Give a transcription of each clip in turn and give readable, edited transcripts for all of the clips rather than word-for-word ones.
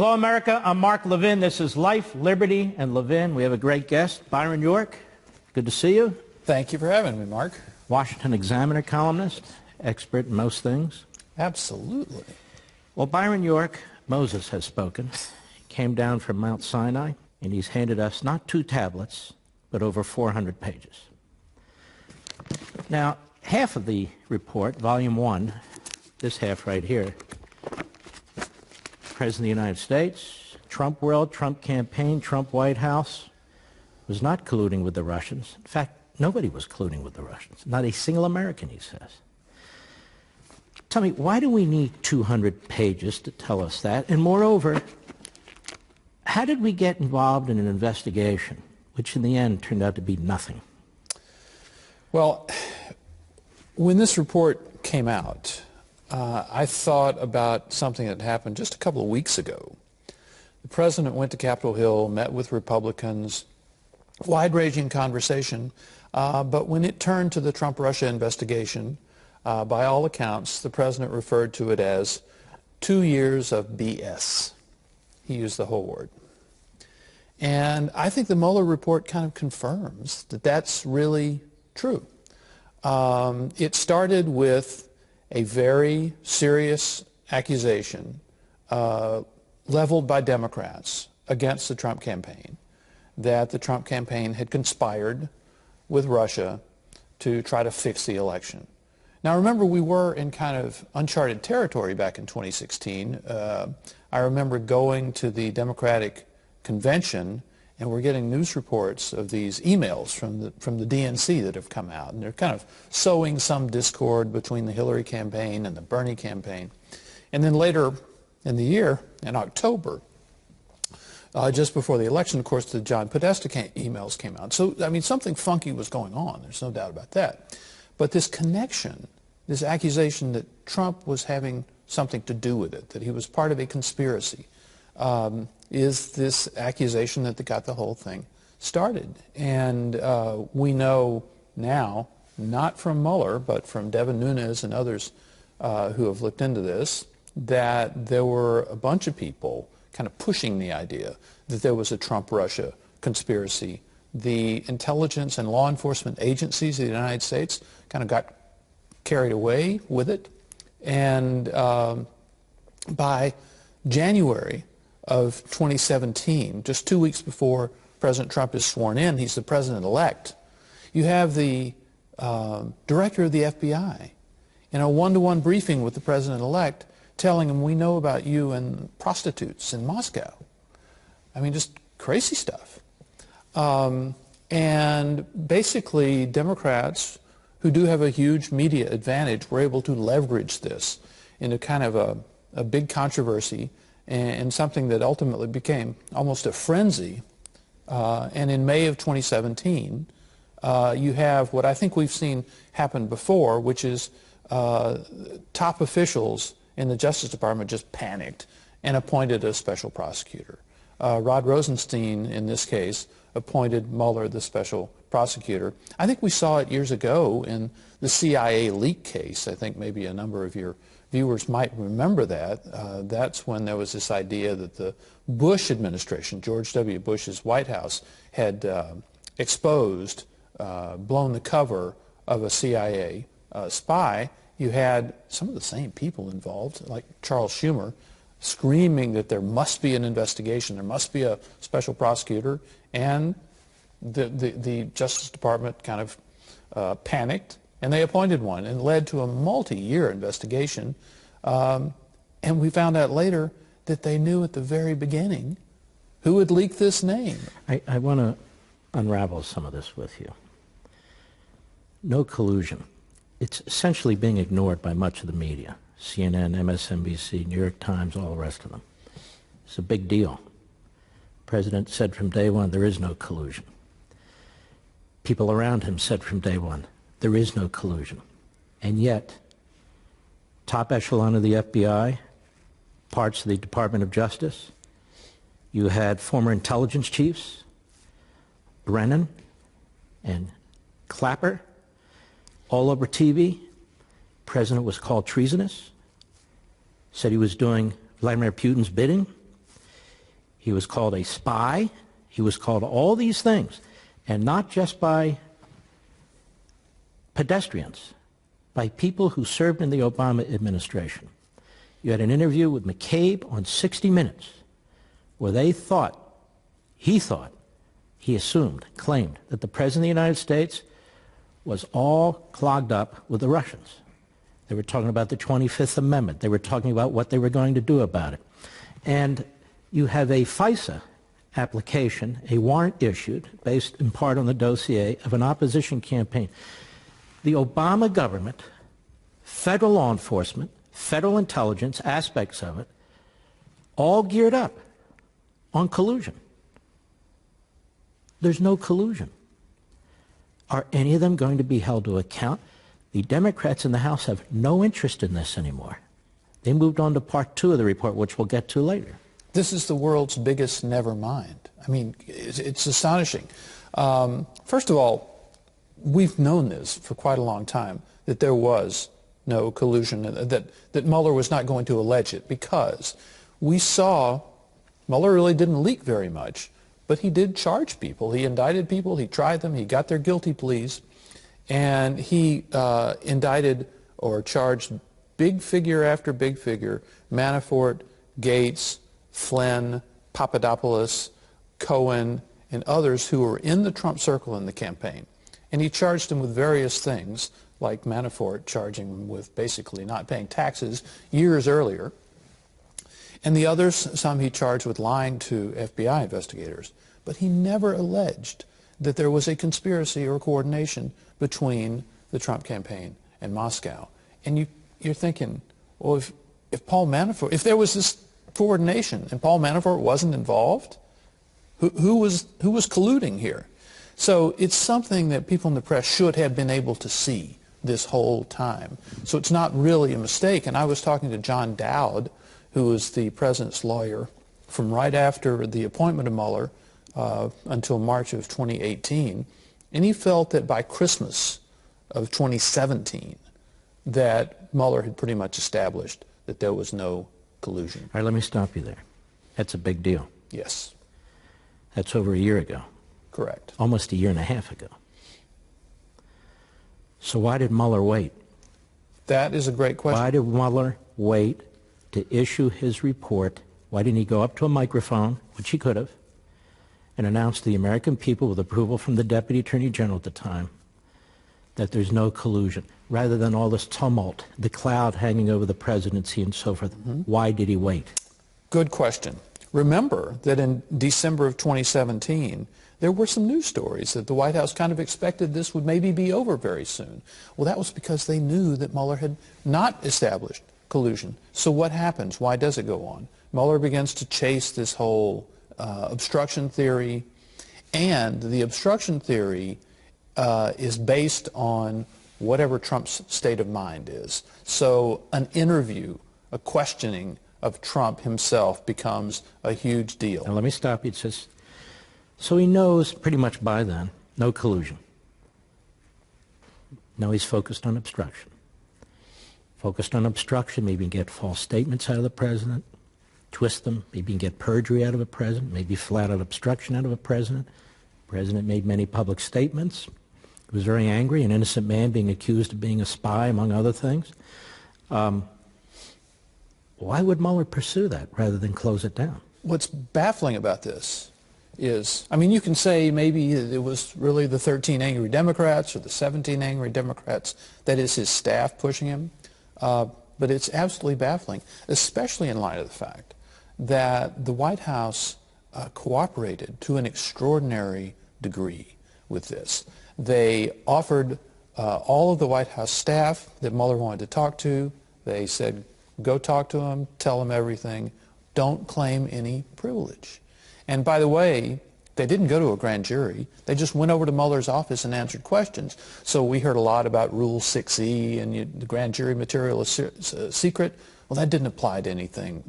Hello, America. I'm Mark Levin. This is Life, Liberty, and Levin. We have a great guest, Byron York. Good to see you. Thank you for having me, Mark. Washington Examiner columnist, expert in most things. Absolutely. Well, Byron York, Moses has spoken. He came down from Mount Sinai, and he's handed us not 2 tablets, but over 400 pages. Now, half of the report, Volume 1, this half right here, President of the United States, Trump world, Trump campaign, Trump White House, was not colluding with the Russians. In fact, nobody was colluding with the Russians. Not a single American, he says. Tell me, why do we need 200 pages to tell us that? And moreover, how did we get involved in an investigation, which in the end turned out to be nothing? Well, when this report came out, I thought about something that happened just a couple of weeks ago. The president went to Capitol Hill, met with Republicans, wide-ranging conversation, but when it turned to the Trump-Russia investigation, by all accounts, the president referred to it as 2 years of BS. He used the whole word. And I think the Mueller report kind of confirms that that's really true. It started with a very serious accusation leveled by Democrats against the Trump campaign, that the Trump campaign had conspired with Russia to try to fix the election. Now remember, we were in kind of uncharted territory back in 2016. I remember going to the Democratic convention, and we're getting news reports of these emails from the DNC that have come out, and they're kind of sowing some discord between the Hillary campaign and the Bernie campaign. And then later in the year, in October, just before the election, of course, the John Podesta emails came out. So, I mean, something funky was going on. There's no doubt about that. But this connection, this accusation that Trump was having something to do with it, that he was part of a conspiracy, is this accusation that got the whole thing started. And we know now, not from Mueller, but from Devin Nunes and others who have looked into this, that there were a bunch of people kind of pushing the idea that there was a Trump-Russia conspiracy. The intelligence and law enforcement agencies of the United States kind of got carried away with it. And by January of 2017, just 2 weeks before President Trump is sworn in, he's the president-elect, you have the director of the FBI in a one-to-one briefing with the president-elect telling him, we know about you and prostitutes in Moscow. I mean, just crazy stuff. And basically, Democrats, who do have a huge media advantage, were able to leverage this into kind of a big controversy and something that ultimately became almost a frenzy. And in May of 2017, you have what I think we've seen happen before, which is top officials in the Justice Department just panicked and appointed a special prosecutor. Rod Rosenstein, in this case, appointed Mueller the special prosecutor. I think we saw it years ago in the CIA leak case. I think maybe a number of your viewers might remember that. That's when there was this idea that the Bush administration, George W. Bush's White House, had exposed, blown the cover of a CIA spy. You had some of the same people involved, like Charles Schumer, screaming that there must be an investigation, there must be a special prosecutor, and the Justice Department kind of panicked, and they appointed one, and led to a multi-year investigation. And we found out later that they knew at the very beginning who had leaked this name. I want to unravel some of this with you. No collusion. It's essentially being ignored by much of the media. CNN, MSNBC, New York Times, all the rest of them. It's a big deal. The president said from day one, there is no collusion. People around him said from day one, there is no collusion. And yet, top echelon of the FBI, parts of the Department of Justice, you had former intelligence chiefs, Brennan and Clapper, all over TV. The president was called treasonous, said he was doing Vladimir Putin's bidding. He was called a spy. He was called all these things, and not just by pedestrians, by people who served in the Obama administration. You had an interview with McCabe on 60 Minutes where he assumed, claimed that the President of the United States was all clogged up with the Russians. They were talking about the 25th Amendment. They were talking about what they were going to do about it. And you have a FISA application, a warrant issued, based in part on the dossier of an opposition campaign. The Obama government, federal law enforcement, federal intelligence, aspects of it, all geared up on collusion. There's no collusion. Are any of them going to be held to account? The Democrats in the House have no interest in this anymore. They moved on to part 2 of the report, which we'll get to later. This is the world's biggest never mind. I mean, it's astonishing. First of all, we've known this for quite a long time, that there was no collusion, that Mueller was not going to allege it, because we saw Mueller really didn't leak very much, but he did charge people. He indicted people, he tried them, he got their guilty pleas, and he indicted or charged big figure after big figure, Manafort, Gates, Flynn, Papadopoulos, Cohen, and others who were in the Trump circle in the campaign. And he charged them with various things, like Manafort charging him with basically not paying taxes years earlier. And the others, some he charged with lying to FBI investigators. But he never alleged that there was a conspiracy or coordination between the Trump campaign and Moscow. And you're thinking, well, if Paul Manafort, if there was this coordination and Paul Manafort wasn't involved, who was colluding here? So it's something that people in the press should have been able to see this whole time. So it's not really a mistake. And I was talking to John Dowd, who was the president's lawyer from right after the appointment of Mueller until March of 2018, and he felt that by Christmas of 2017 that Mueller had pretty much established that there was no collusion. All right, let me stop you there. That's a big deal. Yes. That's over a year ago. Correct. Almost a year and a half ago. So why did Mueller wait? That is a great question. Why did Mueller wait to issue his report? Why didn't he go up to a microphone, which he could have, and announce to the American people with approval from the Deputy Attorney General at the time that there's no collusion, rather than all this tumult, the cloud hanging over the presidency and so forth? Why did he wait? Good question. Remember that in December of 2017, there were some news stories that the White House kind of expected this would maybe be over very soon. Well, that was because they knew that Mueller had not established collusion. So what happens? Why does it go on? Mueller begins to chase this whole obstruction theory, and the obstruction theory is based on whatever Trump's state of mind is. So an interview, a questioning of Trump himself becomes a huge deal. Now let me stop you. It says, so he knows pretty much by then, no collusion. Now he's focused on obstruction. Focused on obstruction, maybe get false statements out of the president, twist them, maybe get perjury out of a president, maybe flat-out obstruction out of a president. The president made many public statements. He was very angry, an innocent man being accused of being a spy, among other things. Why would Mueller pursue that rather than close it down? What's baffling about this is, I mean, you can say maybe it was really the 13 angry Democrats or the 17 angry Democrats, that is his staff pushing him, but it's absolutely baffling, especially in light of the fact that the White House cooperated to an extraordinary degree with this. They offered all of the White House staff that Mueller wanted to talk to, they said, go talk to him, tell him everything, don't claim any privilege. And by the way, they didn't go to a grand jury. They just went over to Mueller's office and answered questions. So we heard a lot about Rule 6E and the grand jury material is secret. Well, that didn't apply to anything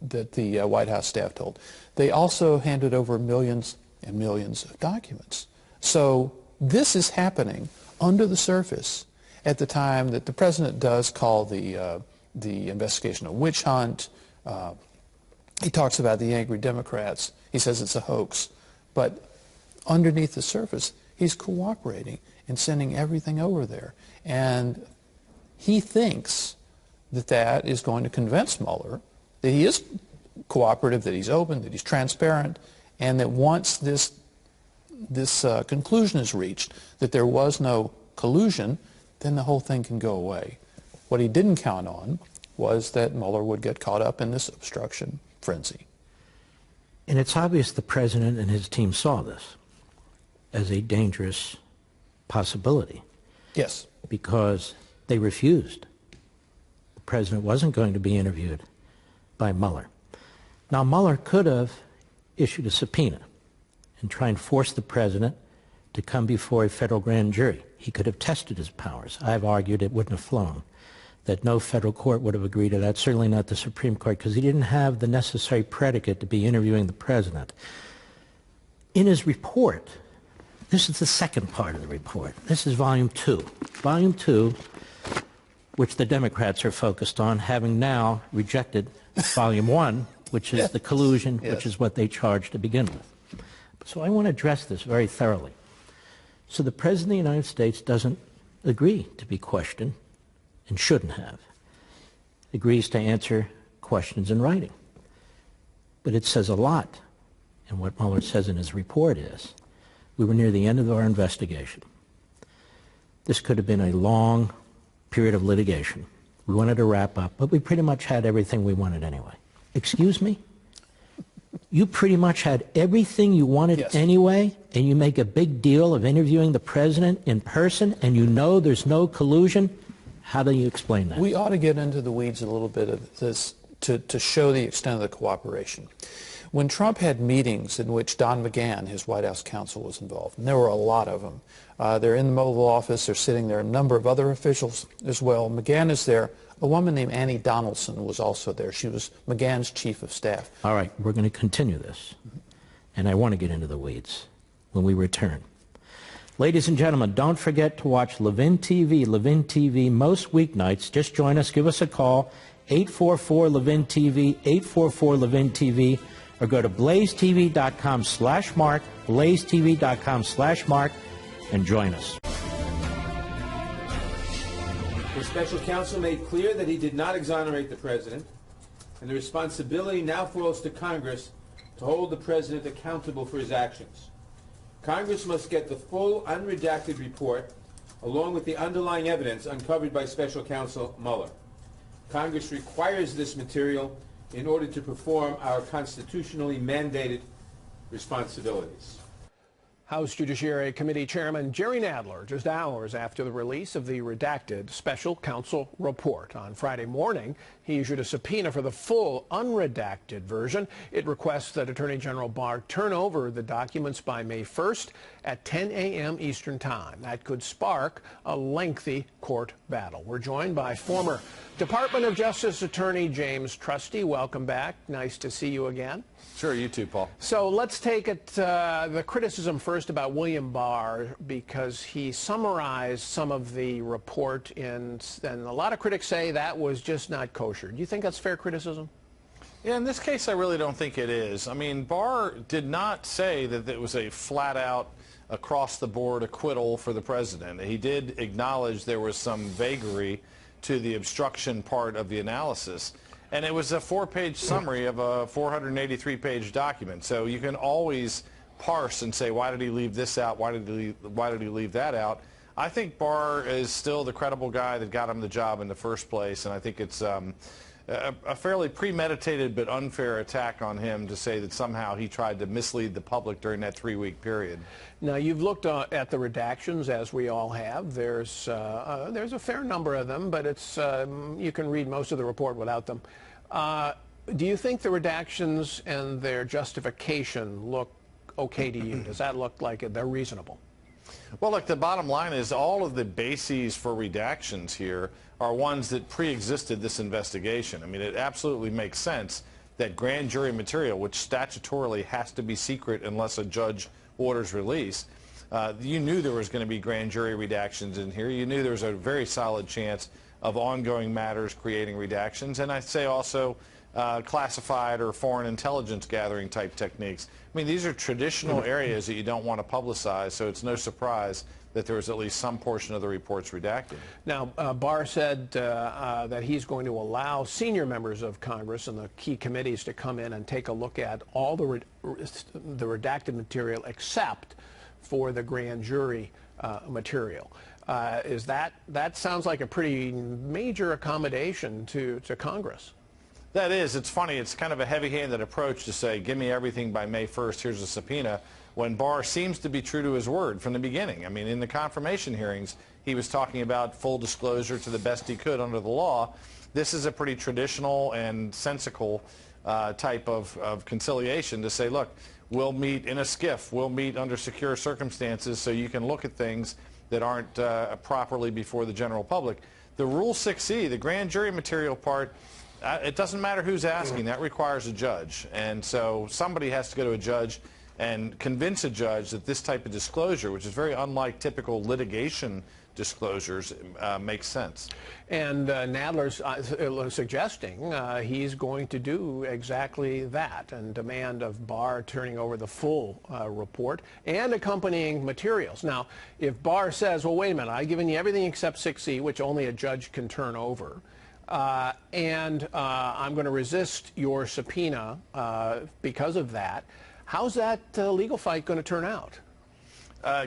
that the White House staff told. They also handed over millions and millions of documents. So this is happening under the surface at the time that the president does call the investigation a witch hunt. He talks about the angry Democrats. He says it's a hoax. But underneath the surface, he's cooperating and sending everything over there. And he thinks that that is going to convince Mueller that he is cooperative, that he's open, that he's transparent, and that once this conclusion is reached, that there was no collusion, then the whole thing can go away. What he didn't count on was that Mueller would get caught up in this obstruction frenzy. And it's obvious the president and his team saw this as a dangerous possibility. Yes. Because they refused. The president wasn't going to be interviewed by Mueller. Now, Mueller could have issued a subpoena and try and force the president to come before a federal grand jury. He could have tested his powers. I've argued it wouldn't have flown, that no federal court would have agreed to that, certainly not the Supreme Court, because he didn't have the necessary predicate to be interviewing the president. In his report, this is the second part of the report. This is Volume 2. Volume 2, which the Democrats are focused on, having now rejected Volume 1, which is the collusion, which is what they charged to begin with. So I want to address this very thoroughly. So the President of the United States doesn't agree to be questioned, and shouldn't have, agrees to answer questions in writing. But it says a lot. And what Mueller says in his report is, we were near the end of our investigation. This could have been a long period of litigation. We wanted to wrap up, but we pretty much had everything we wanted anyway. Excuse me? You pretty much had everything you wanted anyway, and you make a big deal of interviewing the president in person, and you know there's no collusion? How do you explain that? We ought to get into the weeds a little bit of this to show the extent of the cooperation. When Trump had meetings in which Don McGahn, his White House counsel, was involved, and there were a lot of them. They're in the Oval Office, they're sitting there, a number of other officials as well. McGahn is there. A woman named Annie Donaldson was also there. She was McGahn's chief of staff. All right, we're going to continue this, and I want to get into the weeds when we return. Ladies and gentlemen, don't forget to watch Levin TV, most weeknights. Just join us. Give us a call, 844-LEVIN-TV, 844-LEVIN-TV, or go to blazetv.com/Mark, blazetv.com/Mark, and join us. The special counsel made clear that he did not exonerate the president, and the responsibility now falls to Congress to hold the president accountable for his actions. Congress must get the full, unredacted report, along with the underlying evidence uncovered by Special Counsel Mueller. Congress requires this material in order to perform our constitutionally mandated responsibilities. House Judiciary Committee Chairman Jerry Nadler just hours after the release of the redacted special counsel report. On Friday morning, he issued a subpoena for the full unredacted version. It requests that Attorney General Barr turn over the documents by May 1st at 10 a.m. Eastern Time. That could spark a lengthy court battle. We're joined by former Department of Justice Attorney James Trusty. Welcome back. Nice to see you again. Sure, you too, Paul. So let's take it, the criticism first about William Barr, because he summarized some of the report, and a lot of critics say that was just not kosher. Do you think that's fair criticism? Yeah, in this case, I really don't think it is. I mean, Barr did not say that it was a flat-out, across-the-board acquittal for the president. He did acknowledge there was some vagary to the obstruction part of the analysis. And it was a 4-page summary of a 483-page document. So you can always parse and say, why did he leave this out? Why did he leave that out? I think Barr is still the credible guy that got him the job in the first place, and I think it's a fairly premeditated but unfair attack on him to say that somehow he tried to mislead the public during that 3-week period. Now, you've looked at the redactions, as we all have. There's a fair number of them, but it's you can read most of the report without them. Do you think the redactions and their justification look okay to you? Does that look like they're reasonable? Well, look, the bottom line is all of the bases for redactions here are ones that pre-existed this investigation. I mean, it absolutely makes sense that grand jury material, which statutorily has to be secret unless a judge orders release, you knew there was going to be grand jury redactions in here. You knew there was a very solid chance of ongoing matters creating redactions. And I'd say also classified or foreign intelligence gathering type techniques. I mean, these are traditional areas that you don't want to publicize, so it's no surprise that there was at least some portion of the reports redacted. Now, Barr said that he's going to allow senior members of Congress and the key committees to come in and take a look at all the redacted material except for the grand jury material. That sounds like a pretty major accommodation to Congress. That is. It's funny. It's kind of a heavy-handed approach to say, give me everything by May 1st, here's a subpoena, when Barr seems to be true to his word from the beginning. I mean, in the confirmation hearings, he was talking about full disclosure to the best he could under the law. This is a pretty traditional and sensical type of conciliation to say, look, we'll meet in a skiff, we'll meet under secure circumstances so you can look at things that aren't properly before the general public. The Rule 6E, the grand jury material part, it doesn't matter who's asking. That requires a judge. And so somebody has to go to a judge and convince a judge that this type of disclosure, which is very unlike typical litigation disclosures, makes sense. And Nadler's suggesting he's going to do exactly that and demand of Barr turning over the full report and accompanying materials. Now, if Barr says, well, wait a minute, I've given you everything except 6E, which only a judge can turn over, and I'm going to resist your subpoena because of that, how's that legal fight going to turn out?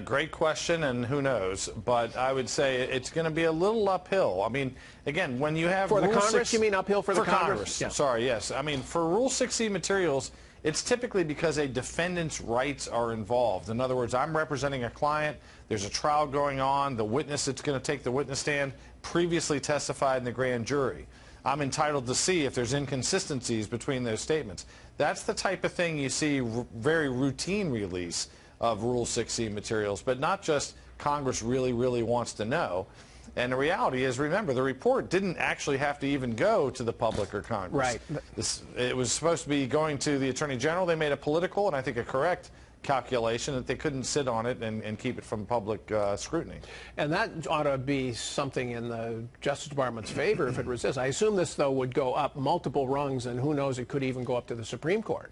Great question, and who knows? But I would say it's going to be a little uphill. I mean, again, when you have for the Rule Congress, 6, you mean uphill for the Congress? Yeah. Sorry, yes. I mean, for Rule 6E materials, it's typically because a defendant's rights are involved. In other words, I'm representing a client. There's a trial going on. The witness that's going to take the witness stand previously testified in the grand jury. I'm entitled to see if there's inconsistencies between those statements. That's the type of thing you see very routine release of Rule 6E materials, but not just Congress really wants to know. And the reality is, remember, the report didn't actually have to even go to the public or Congress. Right. It was supposed to be going to the Attorney General. They made a political and I think a correct calculation that they couldn't sit on it and keep it from public scrutiny. And that ought to be something in the Justice Department's favor if it resists. I assume this, though, would go up multiple rungs, and who knows, it could even go up to the Supreme Court.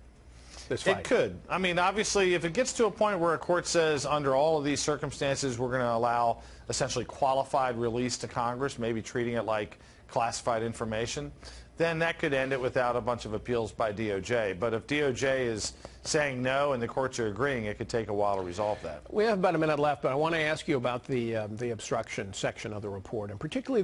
It could. I mean, obviously, if it gets to a point where a court says under all of these circumstances we're going to allow essentially qualified release to Congress, maybe treating it like classified information, then that could end it without a bunch of appeals by DOJ. But if DOJ is saying no and the courts are agreeing, it could take a while to resolve that. We have about a minute left, but I want to ask you about the obstruction section of the report, and particularly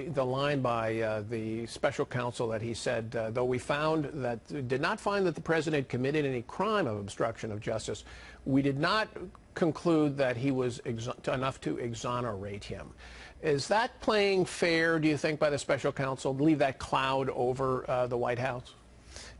the line by the special counsel that he said, though we did not find that the president committed any crime of obstruction of justice, we did not conclude that he was enough to exonerate him. Is that playing fair, do you think, by the special counsel, to leave that cloud over the White House?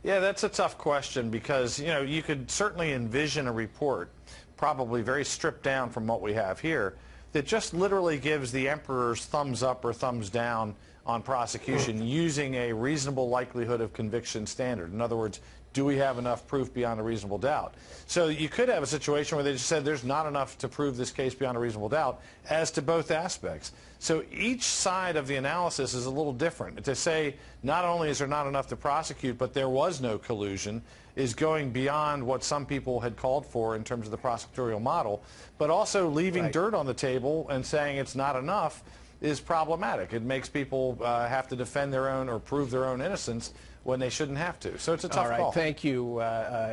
Yeah, that's a tough question because, you know, you could certainly envision a report, probably very stripped down from what we have here, that just literally gives the emperor's thumbs up or thumbs down on prosecution using a reasonable likelihood of conviction standard. In other words, do we have enough proof beyond a reasonable doubt? So you could have a situation where they just said there's not enough to prove this case beyond a reasonable doubt as to both aspects. So each side of the analysis is a little different. To say not only is there not enough to prosecute, but there was no collusion is going beyond what some people had called for in terms of the prosecutorial model, but also leaving dirt on the table and saying it's not enough is problematic. It makes people have to defend their own or prove their own innocence when they shouldn't have to. So it's a tough call. Thank you,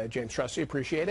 James Trusty. Appreciate it.